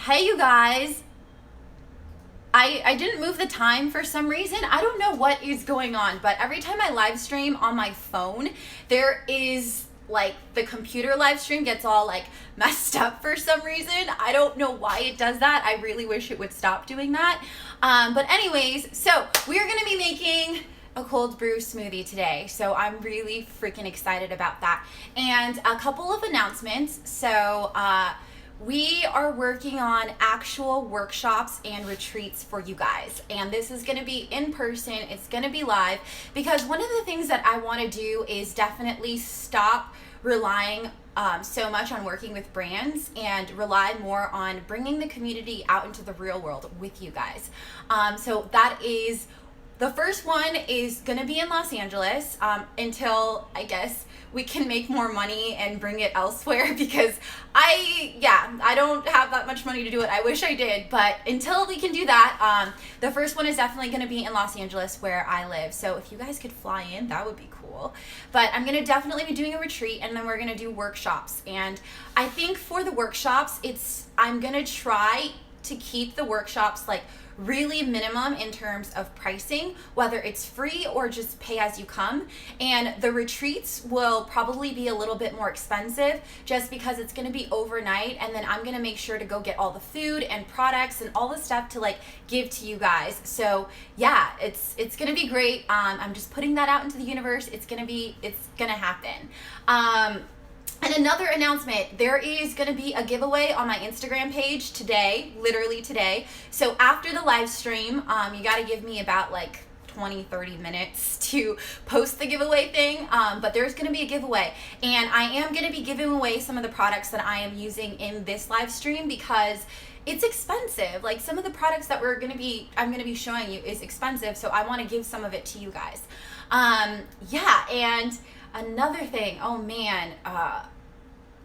Hey you guys, I didn't move the time for some reason. I don't know what is going on, but every time I live stream on my phone, there is like the computer live stream gets all like messed up for some reason. I don't know why it does that. I really wish it would stop doing that. But anyways, so we're gonna be making a cold brew smoothie today. So I'm really freaking excited about that. And a couple of announcements. So we are working on actual workshops and retreats for you guys. And this is going to be in person. It's going to be live because one of the things that I want to do is definitely stop relying so much on working with brands and rely more on bringing the community out into the real world with you guys. So that is, the first one is going to be in Los Angeles until I guess we can make more money and bring it elsewhere because I don't have that much money to do it. I wish I did, but until we can do that, the first one is definitely going to be in Los Angeles where I live. So if you guys could fly in, that would be cool. But I'm going to definitely be doing a retreat and then we're going to do workshops. And I think for the workshops, I'm going to try to keep the workshops like really minimum in terms of pricing, whether it's free or just pay as you come. And the retreats will probably be a little bit more expensive just because it's going to be overnight, and then I'm going to make sure to go get all the food and products and all the stuff to like give to you guys. So yeah, it's going to be great. I'm just putting that out into the universe. It's going to happen. And another announcement, there is going to be a giveaway on my Instagram page today, literally today. So after the live stream, you got to give me about like 20-30 minutes to post the giveaway thing, but there's going to be a giveaway, and I am going to be giving away some of the products that I am using in this live stream because it's expensive. Like some of the products that I'm going to be showing you is expensive, so I want to give some of it to you guys. Yeah, and another thing, oh man,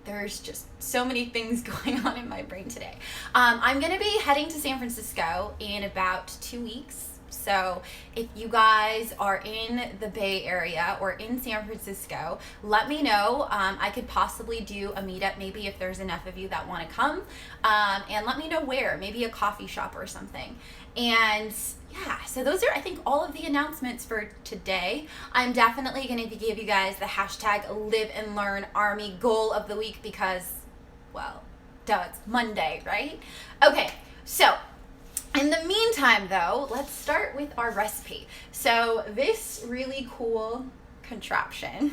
there's just so many things going on in my brain today. I'm going to be heading to San Francisco in about 2 weeks. So if you guys are in the Bay Area or in San Francisco, let me know. I could possibly do a meetup, maybe if there's enough of you that want to come. And let me know where, maybe a coffee shop or something. And yeah, so those are, I think, all of the announcements for today. I'm definitely going to give you guys the hashtag Live and Learn Army goal of the week because, well, duh, it's Monday, right? Okay, so in the meantime, though, let's start with our recipe. So this really cool contraption,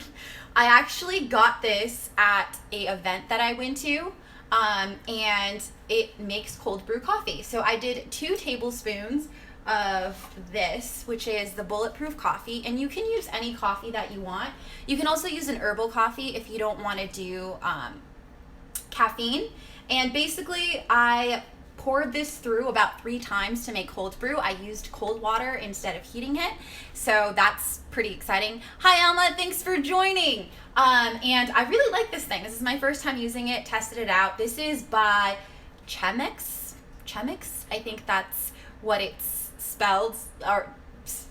I actually got this at an event that I went to, and it makes cold brew coffee. So I did 2 tablespoons of this, which is the bulletproof coffee, and you can use any coffee that you want. You can also use an herbal coffee if you don't want to do caffeine. And basically I poured this through about 3 times to make cold brew. I used cold water instead of heating it, so that's pretty exciting. Hi Alma, thanks for joining. And I really like this thing. This is my first time using it, tested it out. This is by Chemix, I think that's what it's spelled, or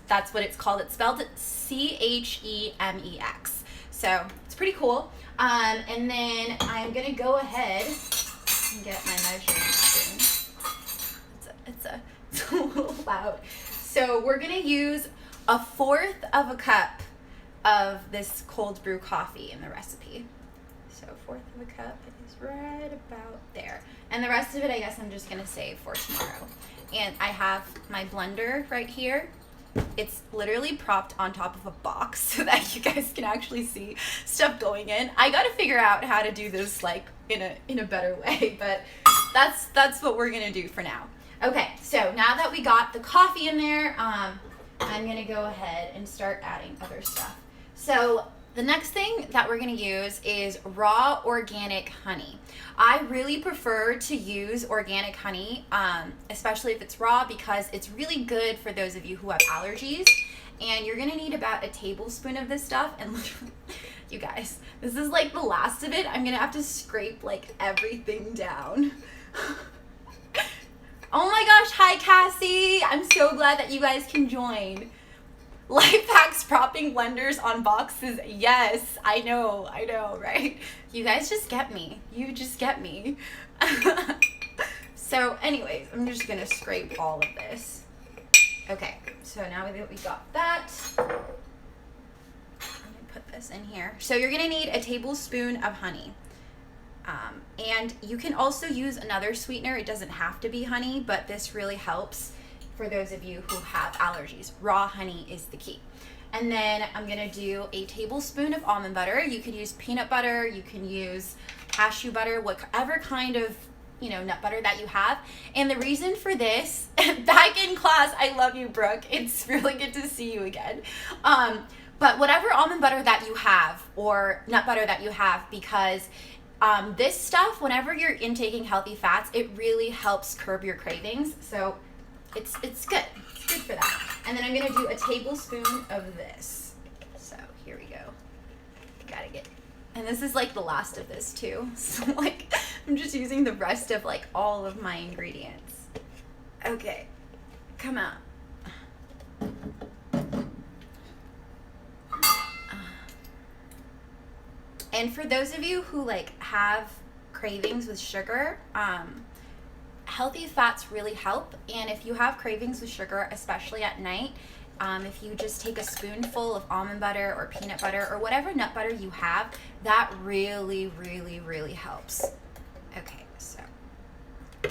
that's what it's called. It's spelled Chemex. So it's pretty cool. And then I'm gonna go ahead and get my measuring spoon. It's a little loud. So we're gonna use 1/4 of a cup of this cold brew coffee in the recipe. So 1/4 of a cup is right about there. And the rest of it, I guess I'm just gonna save for tomorrow. And I have my blender right here. It's literally propped on top of a box so that you guys can actually see stuff going in. I gotta figure out how to do this like in a better way, but that's what we're gonna do for now. Okay, so now that we got the coffee in there, I'm gonna go ahead and start adding other stuff. So the next thing that we're going to use is raw organic honey. I really prefer to use organic honey, especially if it's raw, because it's really good for those of you who have allergies. And you're going to need about 1 tablespoon of this stuff. And literally, you guys, this is like the last of it. I'm going to have to scrape like everything down. Oh my gosh, hi Cassie. I'm so glad that you guys can join. Life hacks propping blenders on boxes. Yes, I know, right? You guys just get me. You just get me. So So anyways, I'm just gonna scrape all of this. Okay, so now that we got that, I'm gonna put this in here. So you're gonna need a tablespoon of honey. And you can also use another sweetener. It doesn't have to be honey, but this really helps for those of you who have allergies. Raw honey is the key. And then I'm gonna do a tablespoon of almond butter. You can use peanut butter, you can use cashew butter, whatever kind of nut butter that you have. And the reason for this, back in class, I love you, Brooke. It's really good to see you again. But whatever almond butter that you have or nut butter that you have, because this stuff, whenever you're intaking healthy fats, it really helps curb your cravings. So it's good. It's good for that. And then I'm gonna do a tablespoon of this. So here we go. Gotta get. And this is like the last of this too. So like I'm just using the rest of like all of my ingredients. Okay, come out. And for those of you who like have cravings with sugar, healthy fats really help. And if you have cravings with sugar, especially at night, if you just take a spoonful of almond butter or peanut butter or whatever nut butter you have, that really, really, really helps. Okay, so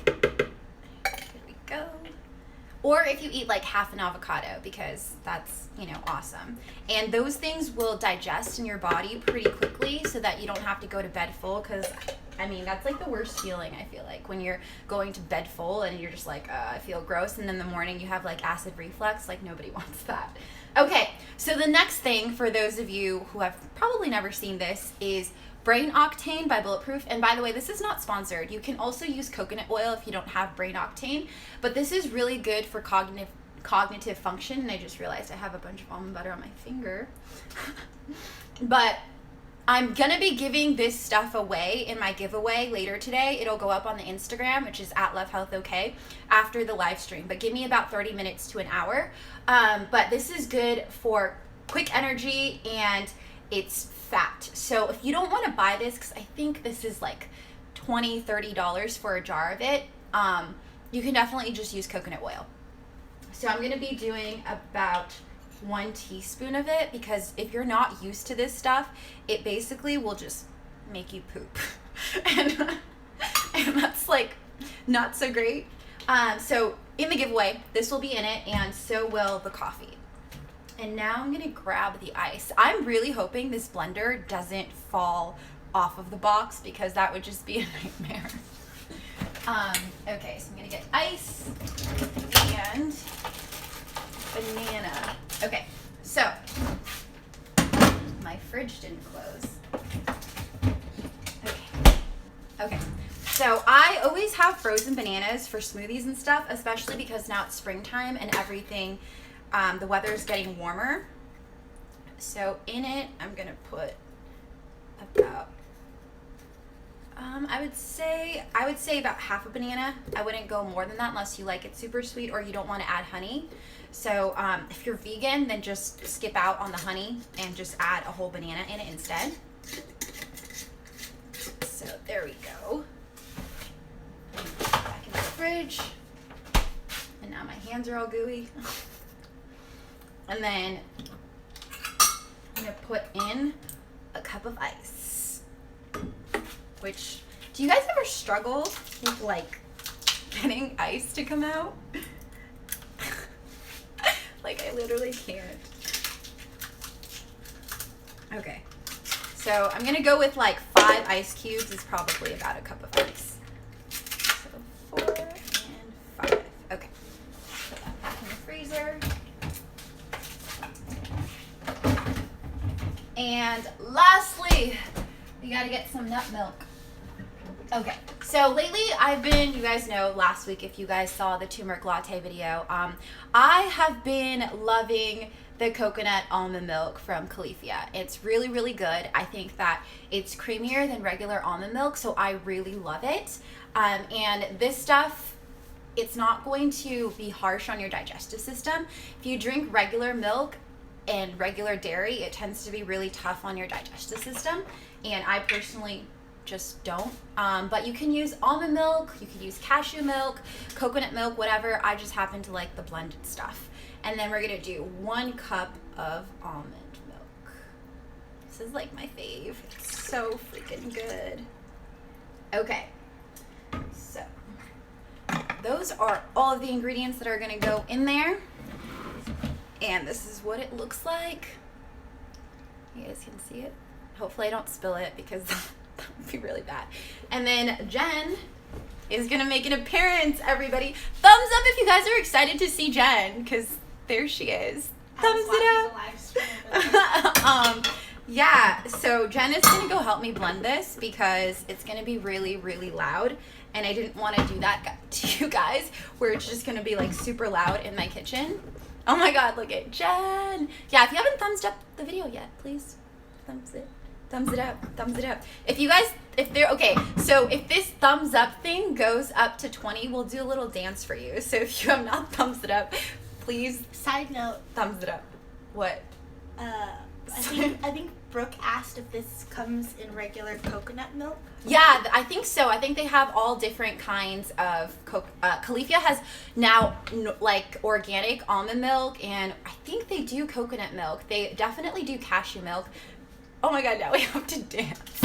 here we go. Or if you eat like half an avocado, because that's, awesome. And those things will digest in your body pretty quickly so that you don't have to go to bed full, because that's like the worst feeling, I feel like, when you're going to bed full and you're just like, I feel gross, and then in the morning you have like acid reflux. Like nobody wants that. Okay, so the next thing for those of you who have probably never seen this is Brain Octane by Bulletproof. And by the way, this is not sponsored. You can also use coconut oil if you don't have Brain Octane, but this is really good for cognitive function. And I just realized I have a bunch of almond butter on my finger. But I'm gonna be giving this stuff away in my giveaway later today. It'll go up on the Instagram, which is at LoveHealthOK, after the live stream. But give me about 30 minutes to an hour. But this is good for quick energy and it's fat. So if you don't want to buy this, because I think this is like $20-$30 for a jar of it, you can definitely just use coconut oil. So I'm going to be doing about 1 teaspoon of it, because if you're not used to this stuff, it basically will just make you poop. and that's like not so great. So in the giveaway, this will be in it, and so will the coffee. And now I'm gonna grab the ice. I'm really hoping this blender doesn't fall off of the box, because that would just be a nightmare. Okay, so I'm gonna get ice and banana. Okay, so my fridge didn't close. Okay, so I always have frozen bananas for smoothies and stuff, especially because now it's springtime and everything, the weather is getting warmer. So in it, I'm gonna put about, I would say about half a banana. I wouldn't go more than that unless you like it super sweet or you don't want to add honey. So if you're vegan, then just skip out on the honey and just add a whole banana in it instead. So there we go. Back in the fridge. And now my hands are all gooey. And then I'm gonna put in a cup of ice. Which, do you guys ever struggle with like getting ice to come out? Like I literally can't. Okay, so I'm gonna go with like 5 ice cubes. Is probably about a cup of ice. So 4 and 5. Okay, put that back in the freezer. And lastly, we gotta get some nut milk. Okay, so lately I've been, you guys know, last week if you guys saw the turmeric latte video, I have been loving the coconut almond milk from Califia. It's really, really good. I think that it's creamier than regular almond milk, so I really love it. And this stuff, it's not going to be harsh on your digestive system. If you drink regular milk and regular dairy, it tends to be really tough on your digestive system. And I personally just don't. But you can use almond milk, you can use cashew milk, coconut milk, whatever. I just happen to like the blended stuff. And then we're gonna do 1 cup of almond milk. This is like my fave. It's so freaking good. Okay, so those are all of the ingredients that are gonna go in there. And this is what it looks like. You guys can see it. Hopefully I don't spill it because that would be really bad. And then Jen is gonna make an appearance, everybody. Thumbs up if you guys are excited to see Jen, because there she is. Thumbs it up. Yeah, so Jen is gonna go help me blend this because it's gonna be really, really loud. And I didn't wanna do that to you guys where it's just gonna be like super loud in my kitchen. Oh my God, look at Jen. Yeah, if you haven't thumbs up the video yet, please thumbs it up. If you guys, okay, so if this thumbs up thing goes up to 20, we'll do a little dance for you. So if you have not thumbs it up, please. Side note. Thumbs it up. What? I think Brooke asked if this comes in regular coconut milk. Yeah, I think so. I think they have all different kinds of Califia has now like organic almond milk, and I think they do coconut milk. They definitely do cashew milk. Oh my God, now we have to dance.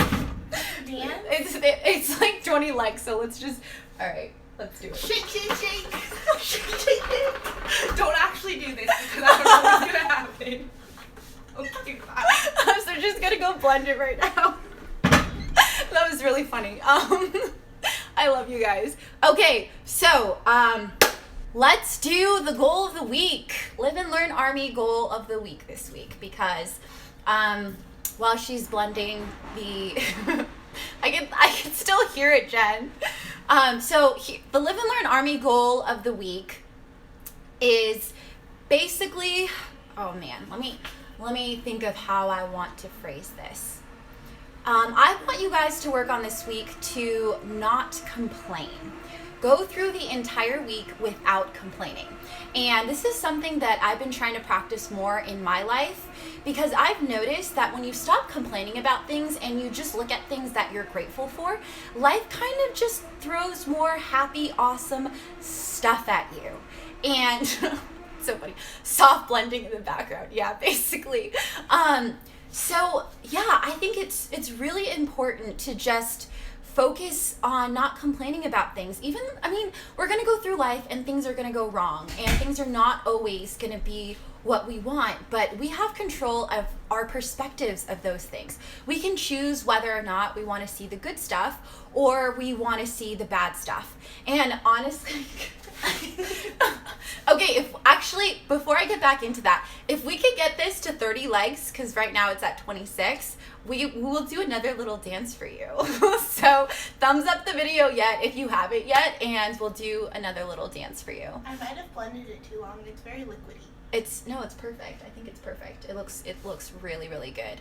Dance? It's like 20 likes, so let's just, all right, let's do it. Shake, shake, shake. Shake, shake, shake. Don't actually do this because I don't know what's gonna happen. Okay, bye. So just gonna go blend it right now. That was really funny. I love you guys. Okay, so let's do the goal of the week. Live and Learn Army goal of the week this week, because while she's blending the I can still hear it, Jen. The Live and Learn Army goal of the week is basically, oh man, let me think of how I want to phrase this. I want you guys to work on this week to not complain. Go through the entire week without complaining. And this is something that I've been trying to practice more in my life, because I've noticed that when you stop complaining about things and you just look at things that you're grateful for, life kind of just throws more happy, awesome stuff at you. And so funny. Soft blending in the background. Yeah, basically. So yeah, I think it's really important to just focus on not complaining about things. We're going to go through life and things are going to go wrong and things are not always going to be what we want, but we have control of our perspectives of those things. We can choose whether or not we want to see the good stuff or we want to see the bad stuff. And honestly, okay, before I get back into that, if we could get this to 30 likes, because right now it's at 26, we will do another little dance for you. So thumbs up the video if you haven't yet, and we'll do another little dance for you. I might have blended it too long. It's very liquidy. It's perfect. I think it's perfect. It looks really, really good.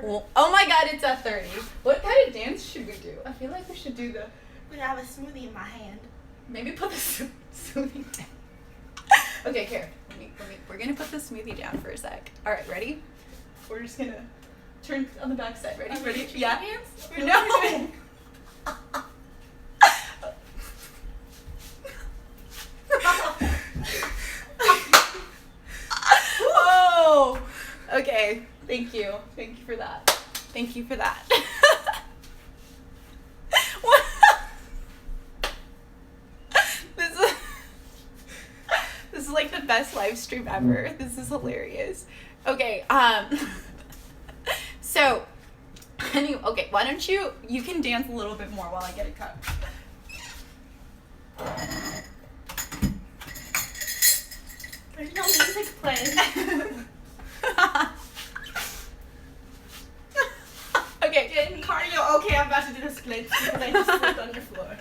Well, oh my God, it's at 30. What kind of dance should we do? I feel like we should do We have a smoothie in my hand. Maybe put the smoothie down. Okay, here. We're gonna put the smoothie down for a sec. All right, ready? We're just gonna turn on the back side. Ready? Ready? Yeah. No. Oh. Okay. Thank you. Thank you for that. Thank you for that. This is like the best live stream ever. This is hilarious. Okay, so anyway, okay, why don't you can dance a little bit more while I get a cup. There's no music playing. Okay. Getting cardio. Okay, I'm about to do the splits because I just slipped on your floor.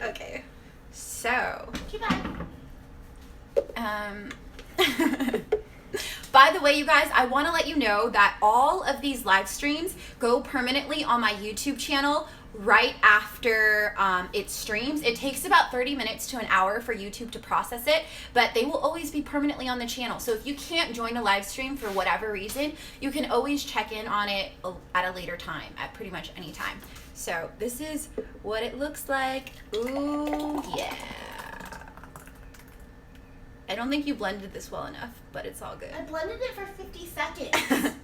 Okay. So. Goodbye. By the way, you guys, I want to let you know that all of these live streams go permanently on my YouTube channel right after it streams. It takes about 30 minutes to an hour for YouTube to process it, but they will always be permanently on the channel. So if you can't join a live stream for whatever reason, you can always check in on it at a later time, at pretty much any time. So this is what it looks like. Ooh, yeah. I don't think you blended this well enough, but it's all good. I blended it for 50 seconds.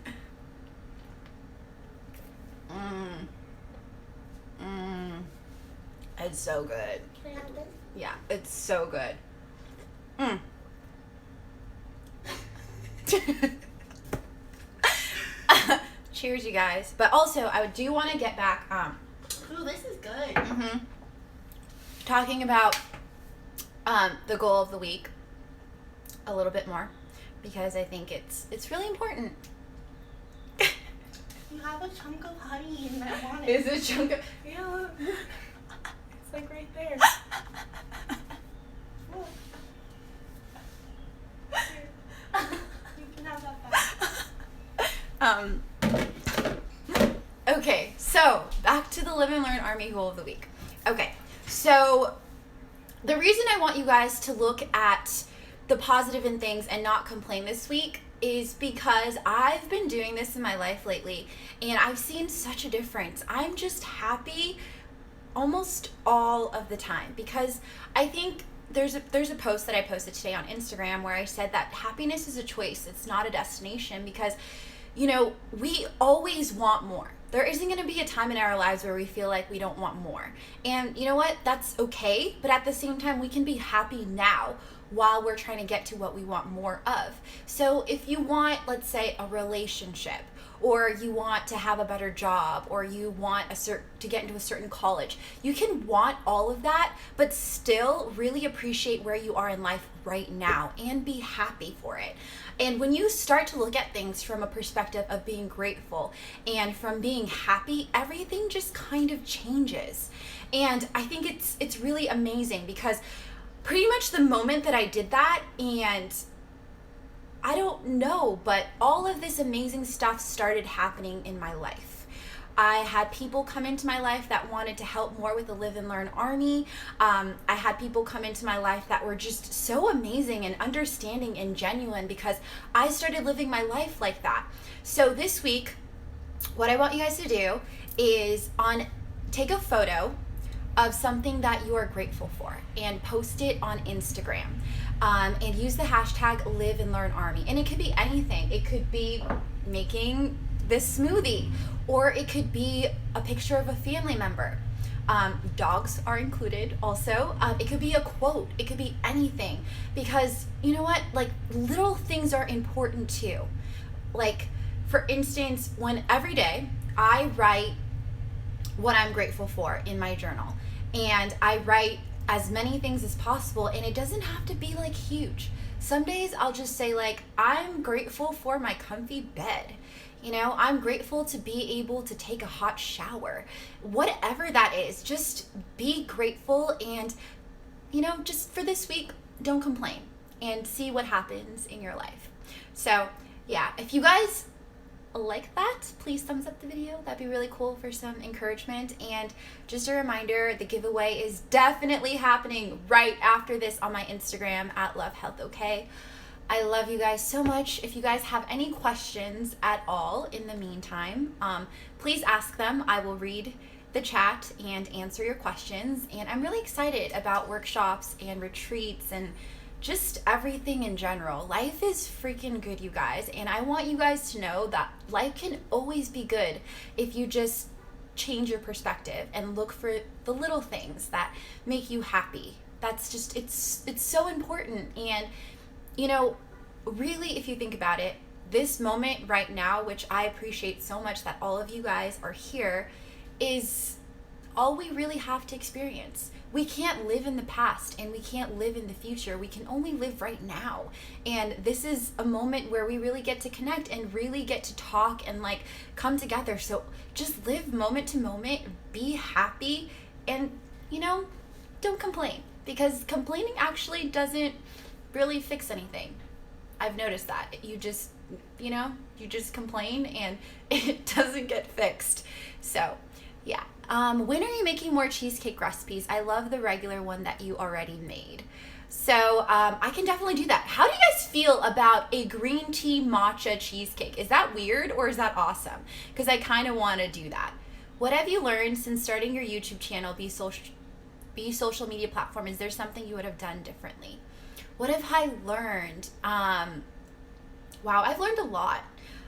It's so good. Can I have this? Yeah, it's so good. Cheers, you guys. But also, I do want to get back Ooh, this is good. talking about the goal of the week a little bit more, because I think it's really important. You have a chunk of honey in that one. Is it chunk of... Yeah, look. It's like right there. Look. Here. You can have that back. Okay, so back to the Live and Learn Army goal of the week. Okay, so the reason I want you guys to look at the positive in things and not complain this week is because I've been doing this in my life lately and I've seen such a difference. I'm just happy almost all of the time, because I think there's a post that I posted today on Instagram where I said that happiness is a choice, it's not a destination, because we always want more. There isn't going to be a time in our lives where we feel like we don't want more. And you know what? That's okay, but at the same time we can be happy now while we're trying to get to what we want more of. So if you want, let's say, a relationship, or you want to have a better job, or you want to get into a certain college, you can want all of that, but still really appreciate where you are in life right now and be happy for it. And when you start to look at things from a perspective of being grateful and from being happy, everything just kind of changes. And I think it's really amazing, because pretty much the moment that I did that, and I don't know, but all of this amazing stuff started happening in my life. I had people come into my life that wanted to help more with the Live and Learn Army. I had people come into my life that were just so amazing and understanding and genuine, because I started living my life like that. So this week, what I want you guys to do is take a photo of something that you are grateful for and post it on Instagram. And use the hashtag Live and Learn Army. And it could be anything. It could be making this smoothie, or it could be a picture of a family member. Dogs are included also. It could be a quote. It could be anything, because you know what? Like, little things are important too. Like, for instance, when every day I write what I'm grateful for in my journal, and I write as many things as possible, and it doesn't have to be like huge. Some days I'll just say, like, I'm grateful for my comfy bed. I'm grateful to be able to take a hot shower. Whatever that is, just be grateful, and just for this week, don't complain, and see what happens in your life. So yeah, if you guys like that, please thumbs up the video. That'd be really cool for some encouragement. And just a reminder, the giveaway is definitely happening right after this on my Instagram at LoveHealthOK. I love you guys so much. If you guys have any questions at all in the meantime, please ask them. I will read the chat and answer your questions. And I'm really excited about workshops and retreats and just everything in general. Life is freaking good, you guys, and I want you guys to know that life can always be good if you just change your perspective and look for the little things that make you happy. That's just, it's so important. And really, if you think about it, this moment right now, which I appreciate so much that all of you guys are here, is all we really have to experience. We can't live in the past, and we can't live in the future. We can only live right now. And this is a moment where we really get to connect and really get to talk and come together. So just live moment to moment, be happy, and don't complain, because complaining actually doesn't really fix anything. I've noticed that. You just complain and it doesn't get fixed. So yeah, when are you making more cheesecake recipes? I love the regular one that you already made. So I can definitely do that. How do you guys feel about a green tea matcha cheesecake? Is that weird or is that awesome? Because I kind of want to do that. What have you learned since starting your YouTube channel, be social media platform? Is there something you would have done differently? What have I learned? Wow, I've learned a lot.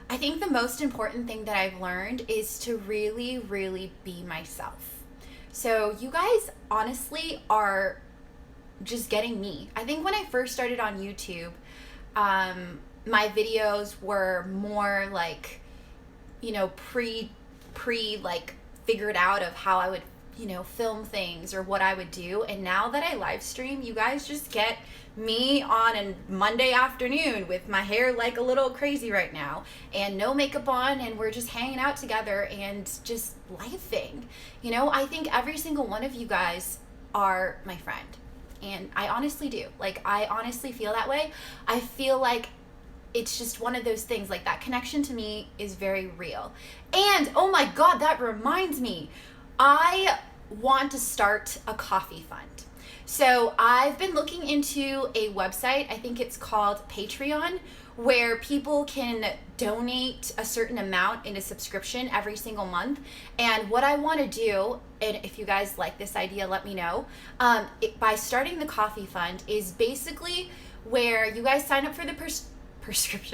I think the most important thing that I've learned is to really, really be myself. So you guys honestly are just getting me. I think when I first started on YouTube, my videos were more like, you know, pre like figured out of how I would, you know, film things or what I would do. And now that I live stream, you guys just get me on a Monday afternoon with my hair like a little crazy right now and no makeup on, and we're just hanging out together and just lifing. You know, I think every single one of you guys are my friend. And I honestly do. Like, I honestly feel that way. I feel like it's just one of those things, like that connection to me is very real. And oh my God, that reminds me, I want to start a coffee fund. So I've been looking into a website, I think it's called Patreon, where people can donate a certain amount in a subscription every single month. And what I want to do, and if you guys like this idea, let me know, by starting the coffee fund is basically where you guys sign up for the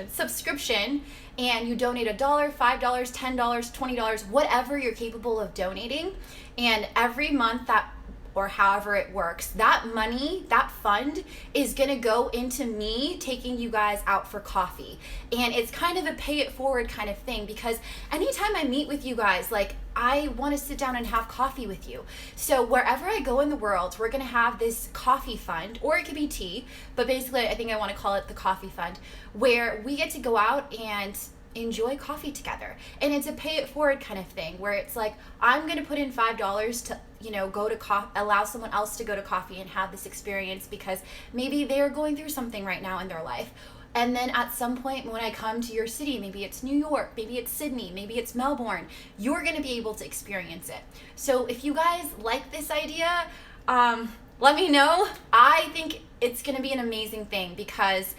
subscription, and you donate $1, $5, $10, $20, whatever you're capable of donating. And every month that, or however it works, that money, that fund is gonna go into me taking you guys out for coffee. And it's kind of a pay it forward kind of thing, because anytime I meet with you guys, like, I wanna sit down and have coffee with you. So wherever I go in the world, we're gonna have this coffee fund, or it could be tea, but basically I think I wanna call it the coffee fund, where we get to go out and enjoy coffee together. And it's a pay it forward kind of thing, where it's like, I'm gonna put in $5 to, you know, go to allow someone else to go to coffee and have this experience, because maybe they're going through something right now in their life. And then at some point when I come to your city, maybe it's New York, maybe it's Sydney, maybe it's Melbourne, you're gonna be able to experience it. So if you guys like this idea, let me know. I think it's gonna be an amazing thing, because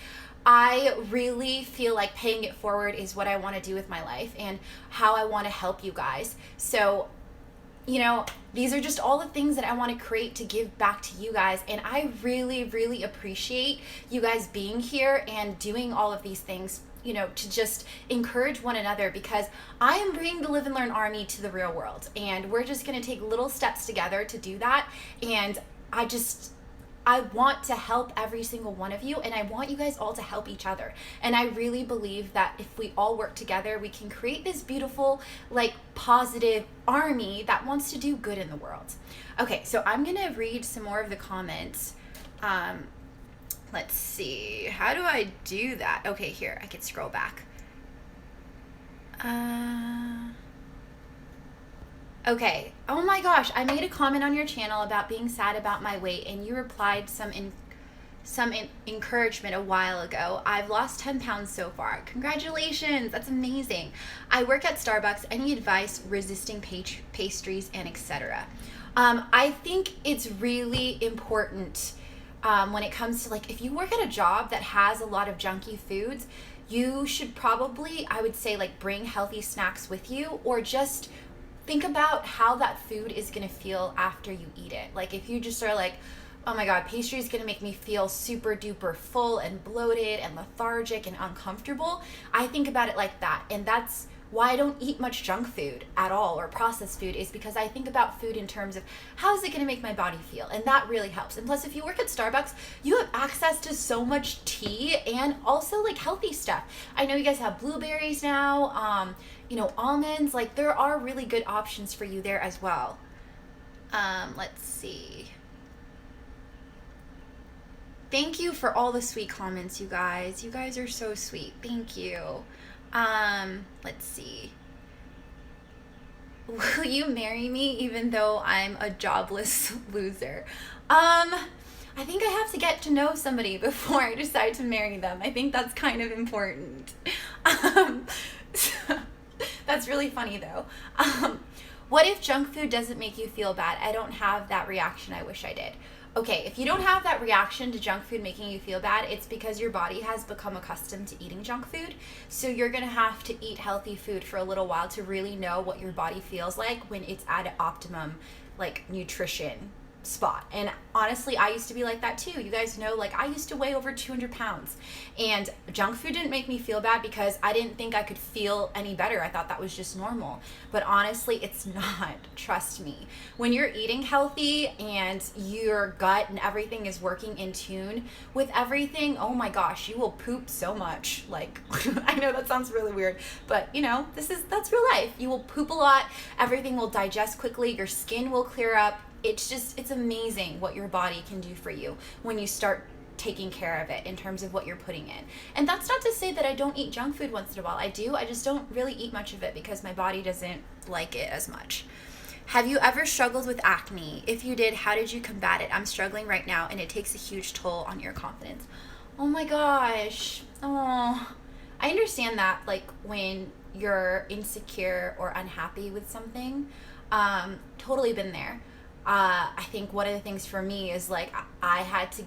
I really feel like paying it forward is what I want to do with my life and how I want to help you guys. So, you know, these are just all the things that I want to create to give back to you guys. And I really, really appreciate you guys being here and doing all of these things, you know, to just encourage one another, because I am bringing the Live and Learn Army to the real world. And we're just going to take little steps together to do that. And I want to help every single one of you, and I want you guys all to help each other. And I really believe that if we all work together, we can create this beautiful, like, positive army that wants to do good in the world. Okay, so I'm gonna read some more of the comments. Let's see, how do I do that? Okay, here, I can scroll back. Okay, oh my gosh, I made a comment on your channel about being sad about my weight, and you replied some encouragement a while ago. I've lost 10 pounds so far. Congratulations, that's amazing. I work at Starbucks. Any advice resisting pastries and etc.? I think it's really important when it comes to, like, if you work at a job that has a lot of junky foods, you should probably, I would say, like, bring healthy snacks with you, or just think about how that food is gonna feel after you eat it. Like, if you just are like, oh my God, pastry is gonna make me feel super duper full and bloated and lethargic and uncomfortable, I think about it like that. And that's why I don't eat much junk food at all, or processed food, is because I think about food in terms of how is it gonna make my body feel, and that really helps. And plus, if you work at Starbucks, you have access to so much tea and also, like, healthy stuff. I know you guys have blueberries now, you know, almonds, like, there are really good options for you there as well. Let's see. Thank you for all the sweet comments, you guys. You guys are so sweet. Thank you. Let's see. Will you marry me even though I'm a jobless loser? I think I have to get to know somebody before I decide to marry them. I think that's kind of important. That's really funny though. What if junk food doesn't make you feel bad? I don't have that reaction. I wish I did. Okay, if you don't have that reaction to junk food making you feel bad, it's because your body has become accustomed to eating junk food. So you're gonna have to eat healthy food for a little while to really know what your body feels like when it's at an optimum, like, nutrition spot. And honestly, I used to be like that too. You guys know, like, I used to weigh over 200 pounds, and junk food didn't make me feel bad because I didn't think I could feel any better. I thought that was just normal, but honestly, it's not. Trust me. When you're eating healthy and your gut and everything is working in tune with everything, oh my gosh, you will poop so much. Like, I know that sounds really weird, but you know, that's real life. You will poop a lot. Everything will digest quickly. Your skin will clear up. It's amazing what your body can do for you when you start taking care of it in terms of what you're putting in. And that's not to say that I don't eat junk food once in a while. I do. I just don't really eat much of it because my body doesn't like it as much. Have you ever struggled with acne? If you did, how did you combat it? I'm struggling right now, and it takes a huge toll on your confidence. Oh my gosh. Oh, I understand that, like, when you're insecure or unhappy with something. Totally been there. I think one of the things for me is, like, I had to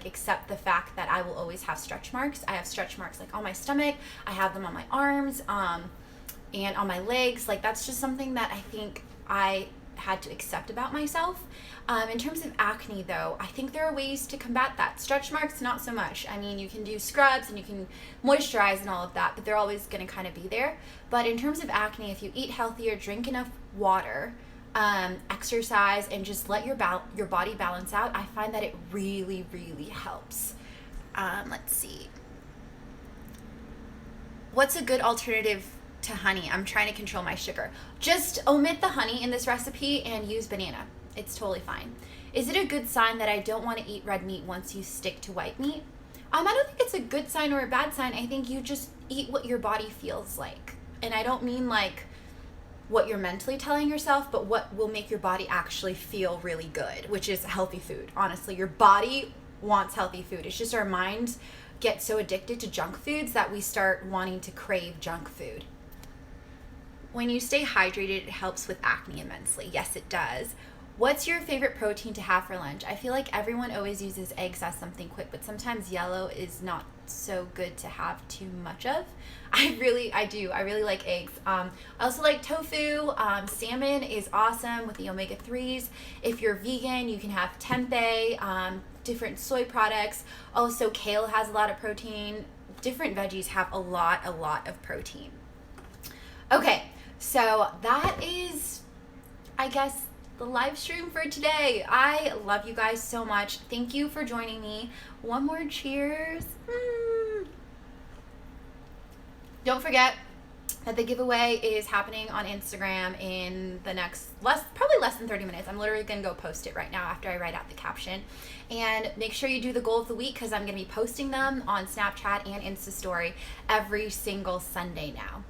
accept the fact that I will always have stretch marks. I have stretch marks, like, on my stomach. I have them on my arms, and on my legs. Like, that's just something that I think I had to accept about myself. In terms of acne, though, I think there are ways to combat that. Stretch marks, not so much. I mean, you can do scrubs and you can moisturize and all of that, but they're always going to kind of be there. But in terms of acne, if you eat healthier, drink enough water, exercise, and just let your body balance out, I find that it really, really helps. Let's see. What's a good alternative to honey? I'm trying to control my sugar. Just omit the honey in this recipe and use banana. It's totally fine. Is it a good sign that I don't want to eat red meat once you stick to white meat? I don't think it's a good sign or a bad sign. I think you just eat what your body feels like. And I don't mean like what you're mentally telling yourself, but what will make your body actually feel really good, which is healthy food. Honestly, your body wants healthy food. It's just our minds get so addicted to junk foods that we start wanting to crave junk food. When you stay hydrated, it helps with acne immensely. Yes, it does. What's your favorite protein to have for lunch? I feel like everyone always uses eggs as something quick, but sometimes yellow is not so good to have too much of. I really like eggs. I also like tofu. Salmon is awesome with the omega-3s. If you're vegan, you can have tempeh, different soy products. Also, kale has a lot of protein. Different veggies have a lot of protein. Okay, so that is, I guess, the live stream for today. I love you guys so much. Thank you for joining me. One more cheers. Don't forget that the giveaway is happening on Instagram in the next probably less than 30 minutes. I'm literally gonna go post it right now after I write out the caption. And make sure you do the goal of the week, because I'm gonna be posting them on Snapchat and Insta Story every single Sunday now.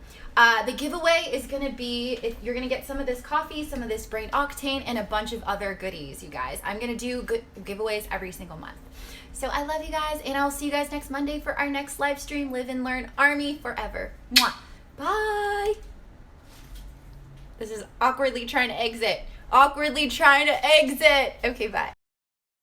The giveaway is going to be, you're going to get some of this coffee, some of this Brain Octane, and a bunch of other goodies, you guys. I'm going to do giveaways every single month. So I love you guys, and I'll see you guys next Monday for our next live stream. Live and learn, Army forever. Mwah. Bye. This is awkwardly trying to exit. Okay, bye.